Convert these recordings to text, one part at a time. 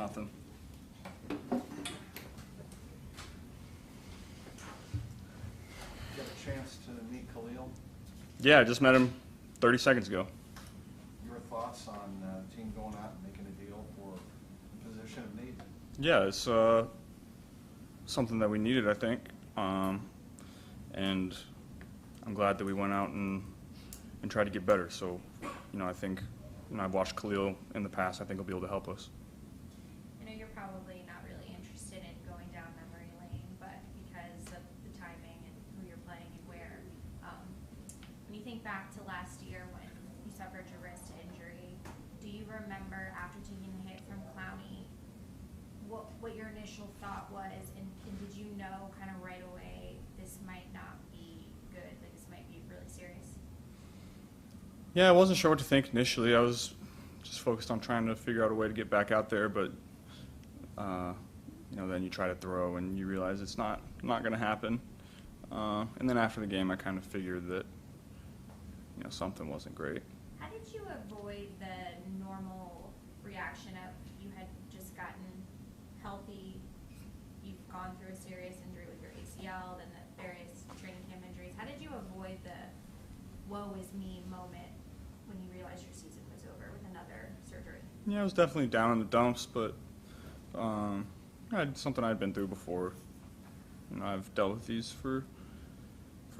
Nothing. You got a chance to meet Khalil. Yeah, I just met him 30 seconds ago. Your thoughts on the team going out and making a deal for a position of need? Yeah, it's something that we needed, I think. And I'm glad that we went out and tried to get better. So, I think, I've watched Khalil in the past. I think he'll be able to help us. I know you're probably not really interested in going down memory lane, but because of the timing and who you're playing and where, when you think back to last year when you suffered your wrist injury, do you remember after taking the hit from Clowney what your initial thought was, and did you know kind of right away this might not be good, like this might be really serious? Yeah, I wasn't sure what to think initially. I was just focused on trying to figure out a way to get back out there, but then you try to throw and you realize it's not going to happen. And then after the game, I kind of figured that something wasn't great. How did you avoid the normal reaction of you had just gotten healthy, you've gone through a serious injury with your ACL, then the various training camp injuries? How did you avoid the woe is me moment when you realized your season was over with another surgery? Yeah, I was definitely down in the dumps, but something I'd been through before. I've dealt with these for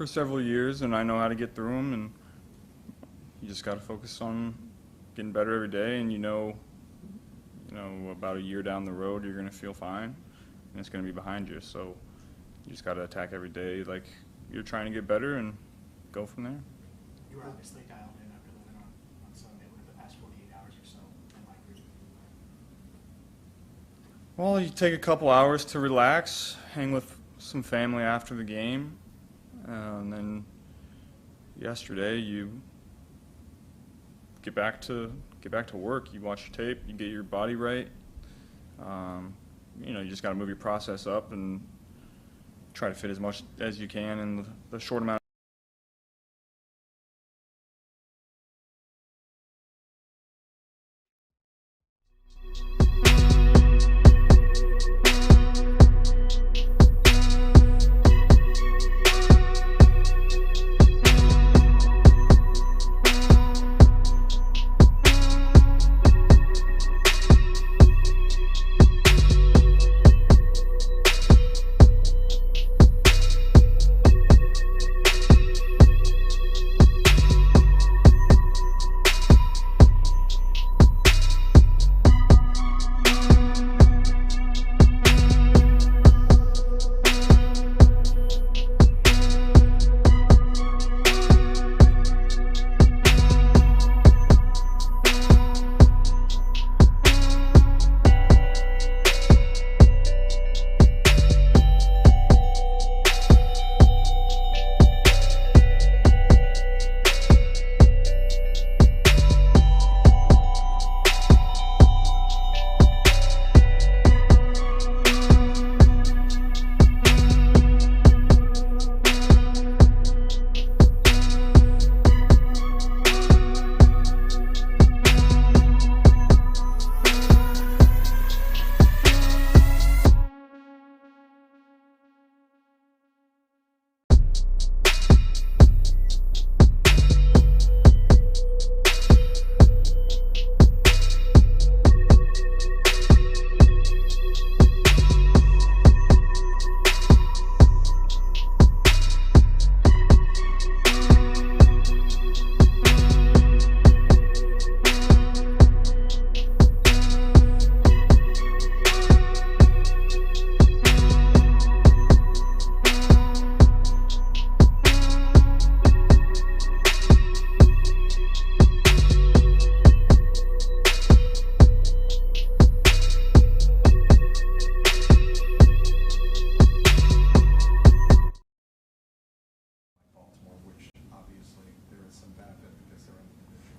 several years, and I know how to get through them. And you just got to focus on getting better every day. And about a year down the road, you're going to feel fine, and it's going to be behind you. So you just got to attack every day like you're trying to get better and go from there. You were obviously dialed in after the win on Sunday. What have the past 48 hours or so been like for you? Well, you take a couple hours to relax, hang with some family after the game, and then yesterday you get back to work. You watch your tape, you get your body right. You just got to move your process up and try to fit as much as you can in the short amount.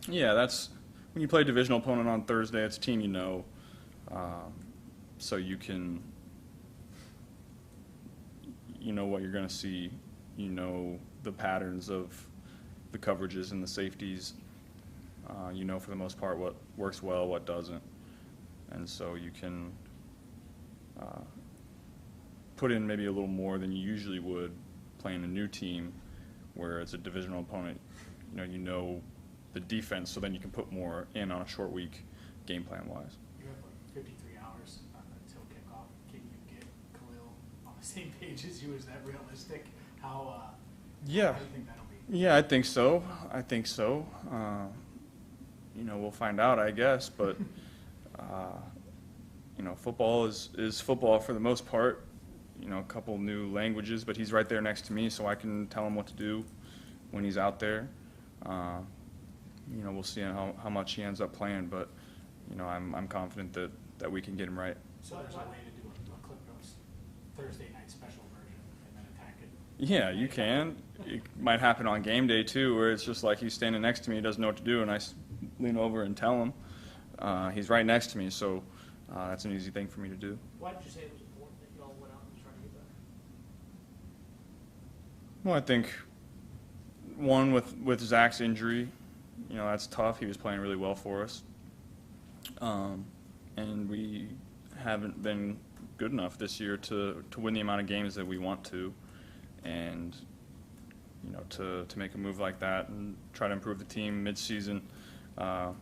Yeah, that's when you play a divisional opponent on Thursday. It's a team so you can, what you're going to see. The patterns of the coverages and the safeties. For the most part what works well, what doesn't. and so you can put in maybe a little more than you usually would playing a new team where it's a divisional opponent. You know the defense, so then you can put more in on a short week game plan wise. You have like 53 hours until kickoff. Can you get Khalil on the same page as you? Is that realistic? How do you think that'll be? Yeah, I think so. We'll find out, I guess, but football is football for the most part. A couple new languages, but he's right there next to me, so I can tell him what to do when he's out there. We'll see how much he ends up playing, but I'm confident that we can get him right. So there's a way to do a Clip Notes Thursday night special version and then attack it. Yeah, you can. It might happen on game day too, where it's just like he's standing next to me, he doesn't know what to do, and I lean over and tell him. He's right next to me, so that's an easy thing for me to do. Why did you say it was important that y'all went out and tried to get better? Well, I think one with Zach's injury, that's tough. He was playing really well for us, and we haven't been good enough this year to win the amount of games that we want to, and to make a move like that and try to improve the team mid-season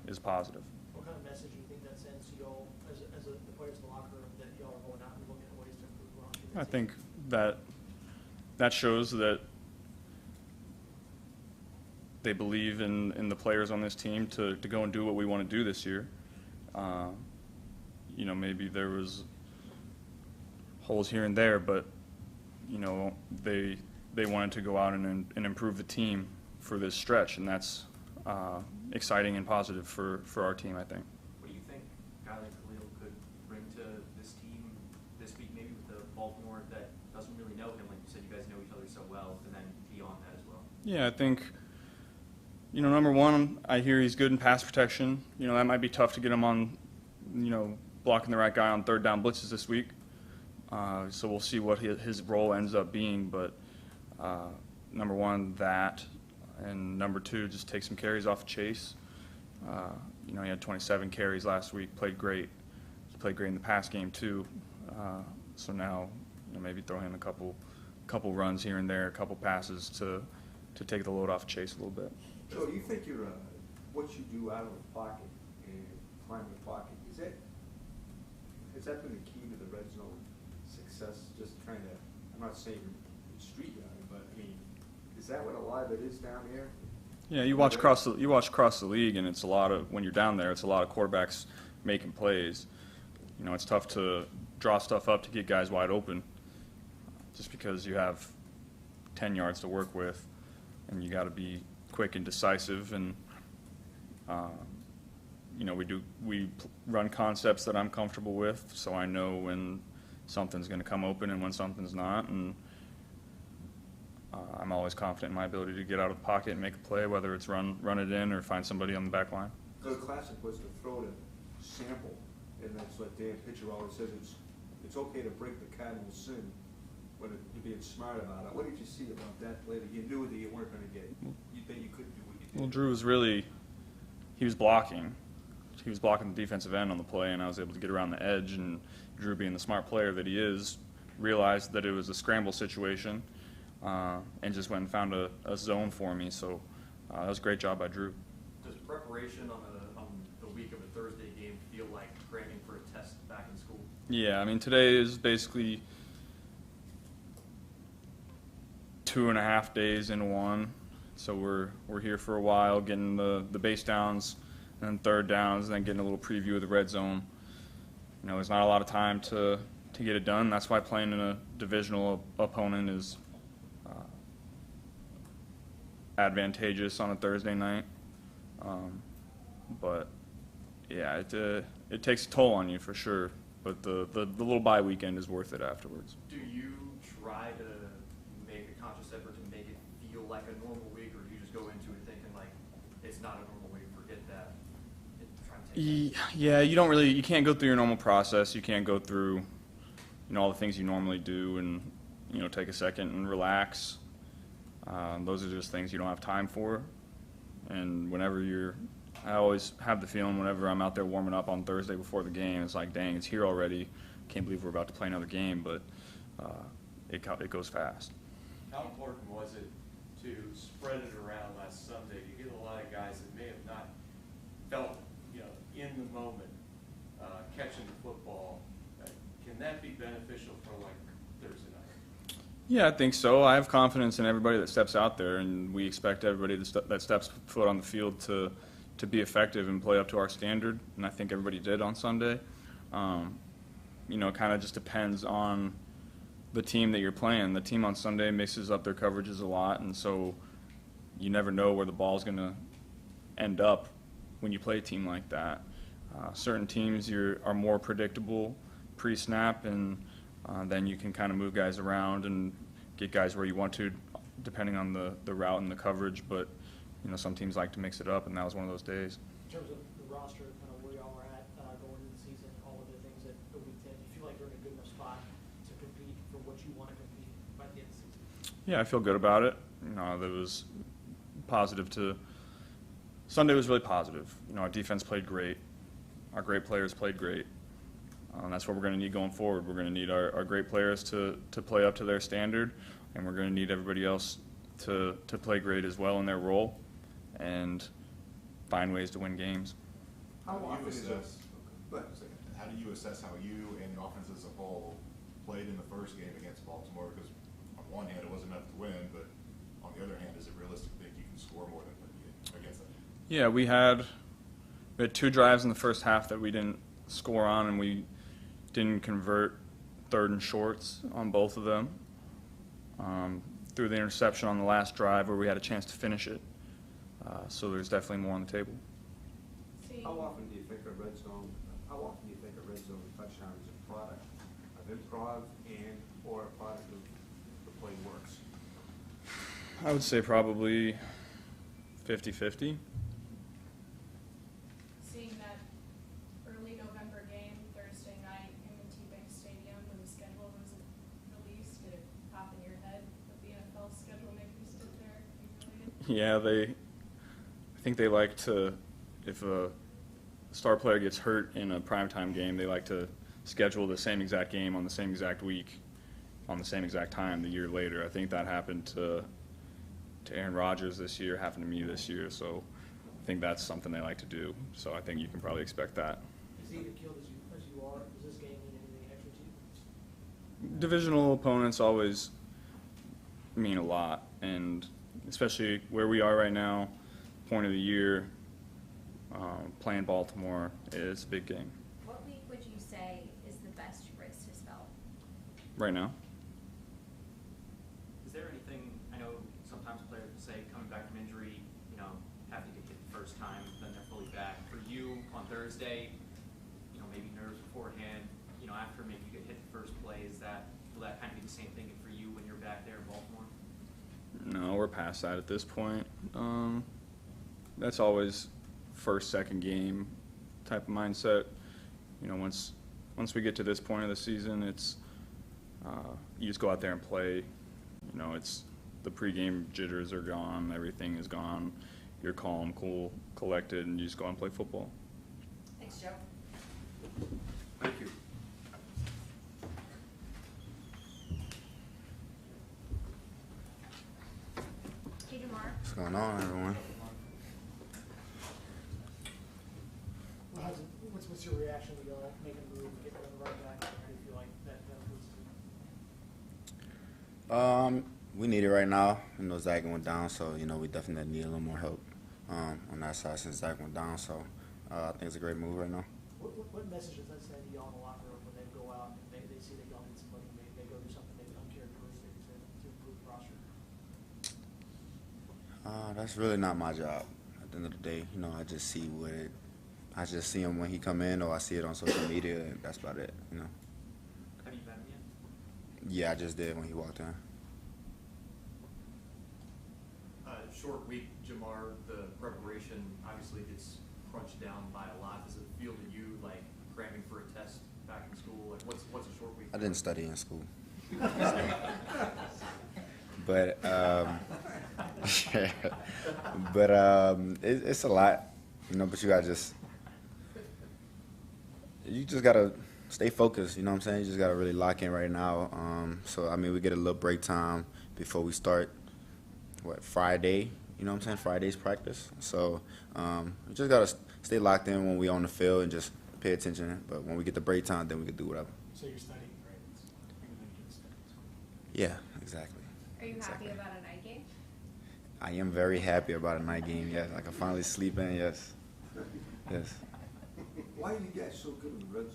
is positive. What kind of message do you think that sends to y'all as the players in the locker room that y'all are going out and looking at ways to improve the roster? I think that shows that they believe in the players on this team to go and do what we want to do this year. Maybe there was holes here and there, but they wanted to go out and improve the team for this stretch, and that's exciting and positive for our team, I think. What do you think a guy like Khalil could bring to this team this week, maybe with the Baltimore that doesn't really know him? Like you said, you guys know each other so well, and then beyond that as well. Yeah, I think, number one, I hear he's good in pass protection. That might be tough to get him on, blocking the right guy on third down blitzes this week. So we'll see what his role ends up being. But number one, that. And number two, just take some carries off of Chase. He had 27 carries last week, played great. He played great in the pass game too. So now, maybe throw him a couple runs here and there, a couple passes to take the load off Chase a little bit. So you think what you do out of the pocket and climbing the pocket, has that been the key to the red zone success? Just trying to, I'm not saying street yard, but is that what a lot of it is down here? Yeah, you watch across the league, and it's a lot of, when you're down there, it's a lot of quarterbacks making plays. It's tough to draw stuff up to get guys wide open, just because you have 10 yards to work with, and you got to be quick and decisive. And we run concepts that I'm comfortable with, so I know when something's going to come open and when something's not. And I'm always confident in my ability to get out of the pocket and make a play, whether it's run it in or find somebody on the back line. So the classic was to throw to sample, and that's what Dan Pitcher always says, it's okay to break the cardinal sin when you're being smart about it. What did you see about that play that you knew that you weren't going to get? That you couldn't do what you did? Well, Drew was he was blocking. He was blocking the defensive end on the play, and I was able to get around the edge, and Drew, being the smart player that he is, realized that it was a scramble situation, and just went and found a zone for me. So that was a great job by Drew. Does preparation on the week of a Thursday game feel like cramming for a test back in school? Yeah, today is basically 2.5 days in one. So we're here for a while, getting the base downs, and then third downs, and then getting a little preview of the red zone. There's not a lot of time to get it done. That's why playing in a divisional opponent is advantageous on a Thursday night. But yeah, it takes a toll on you for sure. But the little bye weekend is worth it afterwards. Do you try to make a conscious effort to make it feel like a normal week, or do you just go into it thinking like it's not a normal week, forget that? Yeah, you can't go through your normal process. You can't go through all the things you normally do and take a second and relax. Those are just things you don't have time for. And whenever you're I always have the feeling whenever I'm out there warming up on Thursday before the game, it's like, dang, it's here already. Can't believe we're about to play another game, but it goes fast. How important was it to spread it around last Sunday? You get a lot of guys that may have not felt, in the moment, catching the football. Can that be beneficial for like Thursday night? Yeah, I think so. I have confidence in everybody that steps out there, and we expect everybody that steps foot on the field to be effective and play up to our standard, and I think everybody did on Sunday. It kind of just depends on the team that you're playing. The team on Sunday mixes up their coverages a lot, and so you never know where the ball's going to end up when you play a team like that. Certain teams are more predictable pre-snap, and then you can kind of move guys around and get guys where you want to, depending on the route and the coverage. But some teams like to mix it up, and that was one of those days. In terms of the roster, kind of where y'all are at going into the season, all of the things that the week 10, do you feel like you're in a good enough spot to compete for what you want to compete by the end of the season? Yeah, I feel good about it. That was positive Sunday was really positive. Our defense played great. Our great players played great. That's what we're going to need going forward. We're going to need our great players to play up to their standard, and we're going to need everybody else to play great as well in their role and find ways to win games. How do you assess how you and the offense as a whole played in the first game against Baltimore? Because on one hand, it wasn't enough to win, but on the other hand, is it realistic to think you can score more than against them? Yeah, we had 2 drives in the first half that we didn't score on, and we didn't convert 3rd and shorts on both of them. Through the interception on the last drive where we had a chance to finish it. So there's definitely more on the table. How often do you think a red zone touchdown is a product of improv and or a product of the play works? I would say probably 50-50. Seeing that early November game Thursday night in the T-Bank Stadium when the schedule was released, did it pop in your head that the NFL schedule make you sit there eagerly? Yeah, I think they like to, if a star player gets hurt in a primetime game, they like to schedule the same exact game on the same exact week, on the same exact time the year later. I think that happened to Aaron Rodgers this year, happened to me this year, so I think that's something they like to do. So I think you can probably expect that. As even killed as you are, does this game mean anything extra to you? Divisional opponents always mean a lot, and especially where we are right now, point of the year, playing Baltimore is a big game. What week would you say is the best your wrist has felt? Right now? Is there anything, I know sometimes players will say coming back from injury, having to get hit the first time, then they're fully back. For you on Thursday, maybe nerves beforehand, after maybe you get hit the first play, will that kind of be the same thing for you when you're back there in Baltimore? No, we're past that at this point. That's always first, second game type of mindset. Once we get to this point of the season, it's you just go out there and play. It's the pregame jitters are gone, everything is gone. You're calm, cool, collected, and you just go out and play football. Thanks, Joe. Thank you. Hey, Ja'Marr. What's going on, everyone? What's your reaction to y'all making a move, getting rid of the running back? How do you feel like that influences you? We need it right now. Zach went down, so we definitely need a little more help on that side since Zach went down. So I think it's a great move right now. What message does that send to y'all in the locker room when they go out and they see that y'all need somebody, maybe they go do something maybe uncharacteristic to improve the roster? That's really not my job. At the end of the day, I just see I just see him when he come in, or I see it on social media, and that's about it. Have you met him yet? Yeah, I just did when he walked in. Short week, Ja'Marr, the preparation obviously gets crunched down by a lot. Does it feel to you like cramming for a test back in school? Like what's a short week? I didn't study in school. But it's a lot But you just gotta stay focused. You know what I'm saying? You just gotta really lock in right now. So I mean, we get a little break time before we start. Friday? You know what I'm saying? Friday's practice. So we just gotta stay locked in when we on the field and just pay attention. But when we get the break time, then we can do whatever. So you're studying, right? You're gonna do studies. Yeah, exactly. Are you Exactly. happy about a night game? I am very happy about a night game. Yes, I can finally sleep in. Yes, yes. Why are you guys so good in the red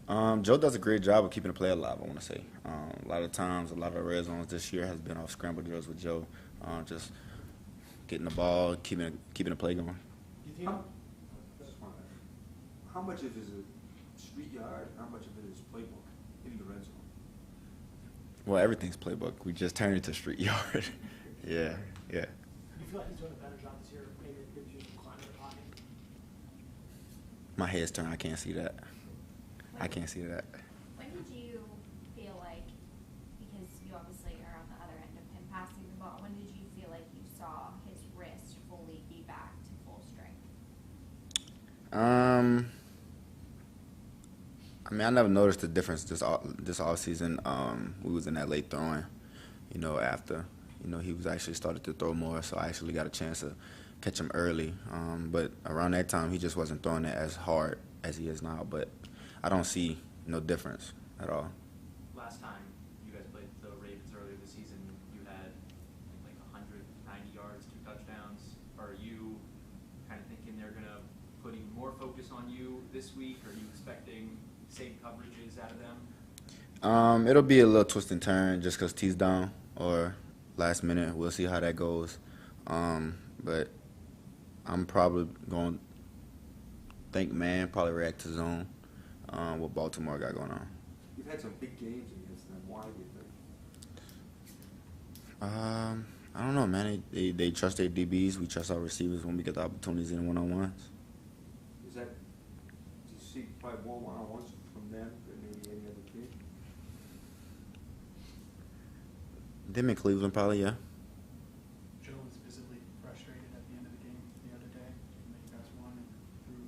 zone? Joe does a great job of keeping the play alive, I want to say. A lot of times, a lot of the red zones this year has been off scramble drills with Joe. Just getting the ball, keeping the play going. Do you think? How much of it is a street yard, and how much of it is playbook in the red zone? Well, everything's playbook. We just turned it to street yard. Yeah. Do you feel like he's doing a better job this year, maybe gives you some climb in the pocket? My head's turned. I can't see that. I can't see that. When did you feel like, because you obviously are on the other end of him passing the ball, when did you feel like you saw his wrist fully be back to full strength? I mean, I never noticed the difference this off season. We was in that late throwing, after, he was actually started to throw more, so I actually got a chance to catch him early. But around that time, he just wasn't throwing it as hard as he is now. But I don't see no difference at all. Last time you guys played the Ravens earlier this season, you had like 190 yards, 2 touchdowns. Are you kind of thinking they're going to put even more focus on you this week? Are you expecting same coverages out of them? It'll be a little twist and turn just because T's down or last minute. We'll see how that goes. But I'm probably going to think probably react to zone. What Baltimore got going on. You've had some big games against them. Why do you think? I don't know, man. They trust their DBs. We trust our receivers when we get the opportunities in one-on-ones. Do you see probably more one-on-ones from them than maybe any other team? Them in Cleveland, probably, yeah. Joe was visibly frustrated at the end of the game the other day, even though you guys won and threw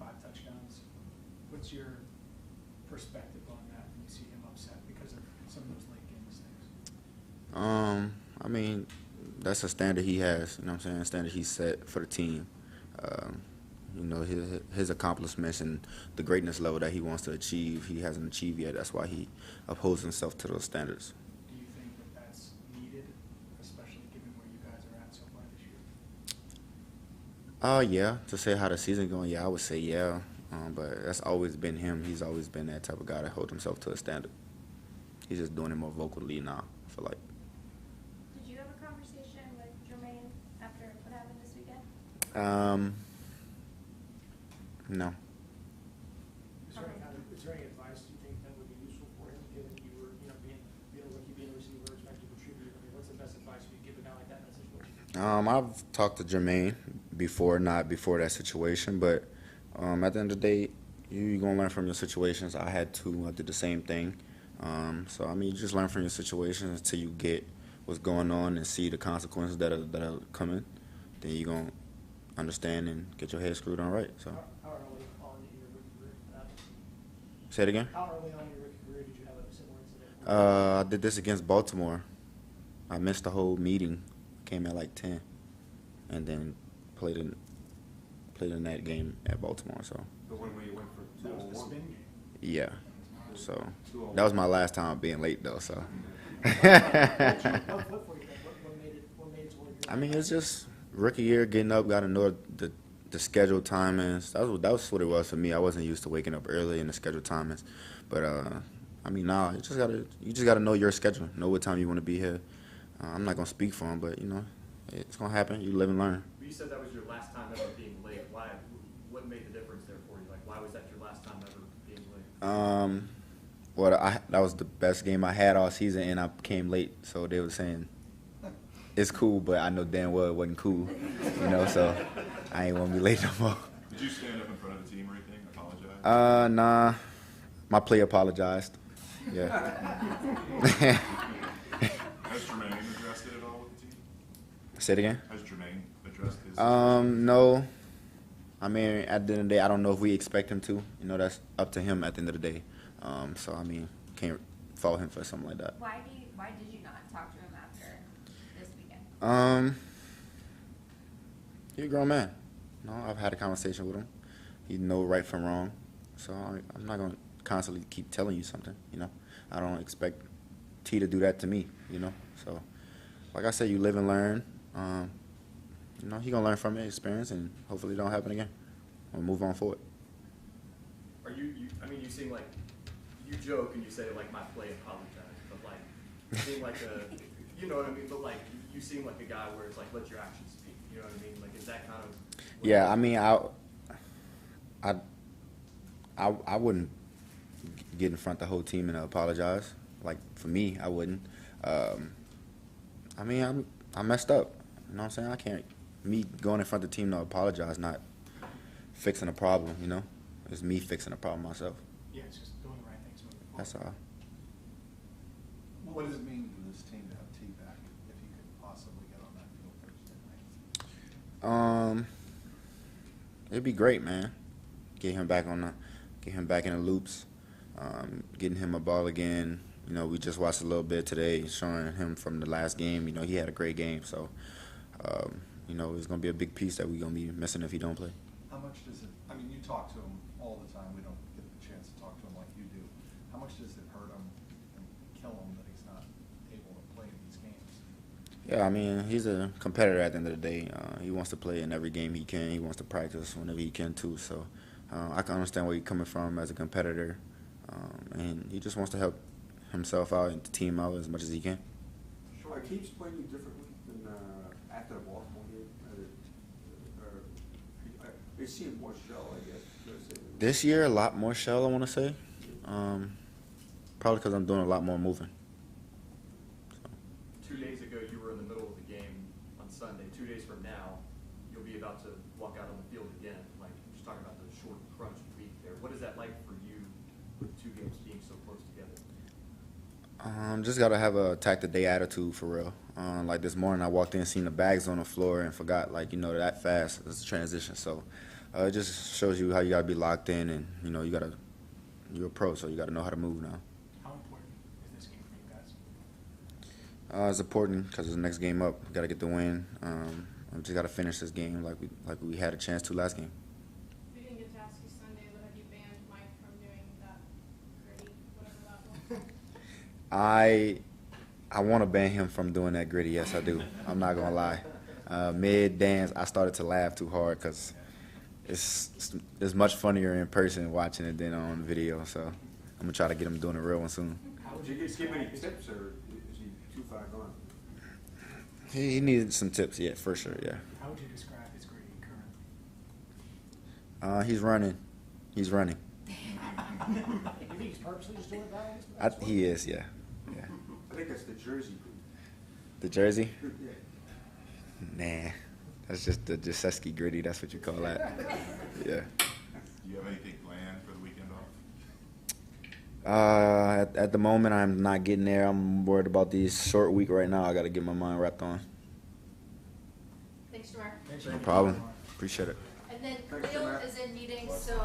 5 touchdowns. What's your perspective on that when you see him upset because of some of those late game mistakes? I mean, that's a standard he has. You know what I'm saying? A standard he set for the team. His accomplishments and the greatness level that he wants to achieve, he hasn't achieved yet. That's why he upholds himself to those standards. Do you think that that's needed, especially given where you guys are at so far this year? Yeah. To say how the season going, yeah, I would say yeah. But that's always been him. He's always been that type of guy to hold himself to a standard. He's just doing it more vocally now, I feel like. Did you have a conversation with Jermaine after what happened this weekend? No. Is there any advice you think that would be useful for him, given you were, being a rookie, being a receiver, expected to contribute? I mean, what's the best advice you give a guy like that in that situation? I've talked to Jermaine before, not before that situation, but at the end of the day, you're going to learn from your situations. I did the same thing. So, I mean, you just learn from your situations until you get what's going on and see the consequences that are coming. Then you're going to understand and get your head screwed on right. So. How early on in your rookie career did that happen? Say it again? How early on in your rookie career did you have a similar incident? I did this against Baltimore. I missed the whole meeting. Came at like 10, and then played in that game at Baltimore. So The one where you went for That was the 2-on-1? spin game. yeah. So 2-on-1. that was my last time being late though. So What for you then? What made it to one of your? I mean, it's just rookie year, getting up, got to know the scheduled timings. That was what it was for me. I wasn't used to waking up early in the scheduled timings, but I mean, now you just gotta know your schedule, know what time you want to be here. I'm not gonna speak for him, but it's gonna happen. You live and learn. You said that was your last time ever being late. Why? What made the difference there for you? Like, why was that your last time ever being late? Well, that was the best game I had all season, and I came late. So they were saying it's cool, but I know damn well it wasn't cool, So I ain't want to be late no more. Did you stand up in front of the team or anything? Apologize? Nah. My player apologized. Yeah. Has Jermaine addressed it at all with the team? Say it again. Has Jermaine addressed his? No. I mean, at the end of the day, I don't know if we expect him to. You know, that's up to him at the end of the day. So I mean, can't fault him for something like that. Why did you not talk to him after this weekend? He's a grown man. You know, I've had a conversation with him. He know right from wrong. So I'm not gonna constantly keep telling you something. You know, I don't expect T to do that to me. You know, so like I said, you live and learn. You know, he gonna learn from his experience, and hopefully it don't happen again. We'll move on forward. Are you I mean, you seem like, you joke and you say, like, my play apologize, but, like, you seem like you know what I mean, but, like, you seem like a guy where it's like, let your actions speak, you know what I mean? Like, is that kind of? Yeah, I mean, I wouldn't get in front of the whole team and apologize. Like, for me, I wouldn't. I mean, I messed up. You know what I'm saying? Me going in front of the team to apologize, not fixing a problem, you know? It's me fixing a problem myself. Yeah, it's just doing the right things moving forward. That's all. What does it mean to this team to have T back if he could possibly get on that field Thursday night? It'd be great, man. Get him back in the loops, getting him a ball again. You know, we just watched a little bit today, showing him from the last game. You know, he had a great game, so you know, it's gonna be a big piece that we're gonna be missing if he don't play. How much does it, I mean, you talk to him all the time, we don't get the chance to talk to him like you do. How much does it hurt him and kill him that he's not able to play in these games? Yeah, I mean, he's a competitor at the end of the day. He wants to play in every game he can. He wants to practice whenever he can, too. So I can understand where he's coming from as a competitor. And he just wants to help himself out and the team out as much as he can. Are teams playing you differently than after the Baltimore game? They seem more shell, I guess. This year, a lot more shell, I want to say. Probably because I'm doing a lot more moving. 2 days ago, you were in the middle of the game on Sunday. 2 days from now, you'll be about to walk out on the field again. Like, just talking about the short crunch week there. What is that like for you with 2 games being so close together? Just got to have a attack the day attitude for real. Like this morning, I walked in, seen the bags on the floor, and forgot, like, you know, that fast it's a transition. So it just shows you how you got to be locked in, and, you know, you're a pro, so you got to know how to move now. How important is this game for you guys? It's important because it's the next game up. We got to get the win. We just got to finish this game like we had a chance to last game. We didn't get to ask you Sunday, but have you banned Mike from doing that gritty, whatever that was? I want to ban him from doing that gritty. Yes, I do. I'm not gonna lie. Mid dance, I started to laugh too hard because it's much funnier in person watching it than on video. So I'm gonna try to get him doing a real one soon. How would you give any tips, or is he too far gone? He needed some tips, yeah, for sure, yeah. How would you describe his gritty currently? He's running. He's running. You think he's purposely just doing that? He is, yeah. I think that's the jersey. The jersey? Yeah. Nah, that's just the Jasewski gritty. That's what you call that. Yeah. Do you have anything planned for the weekend off? At the moment, I'm not getting there. I'm worried about this short week right now. I got to get my mind wrapped on. Thanks, Jamar. No problem. Appreciate it. And then Thanks, Cleo Jamar. is in meetings, so.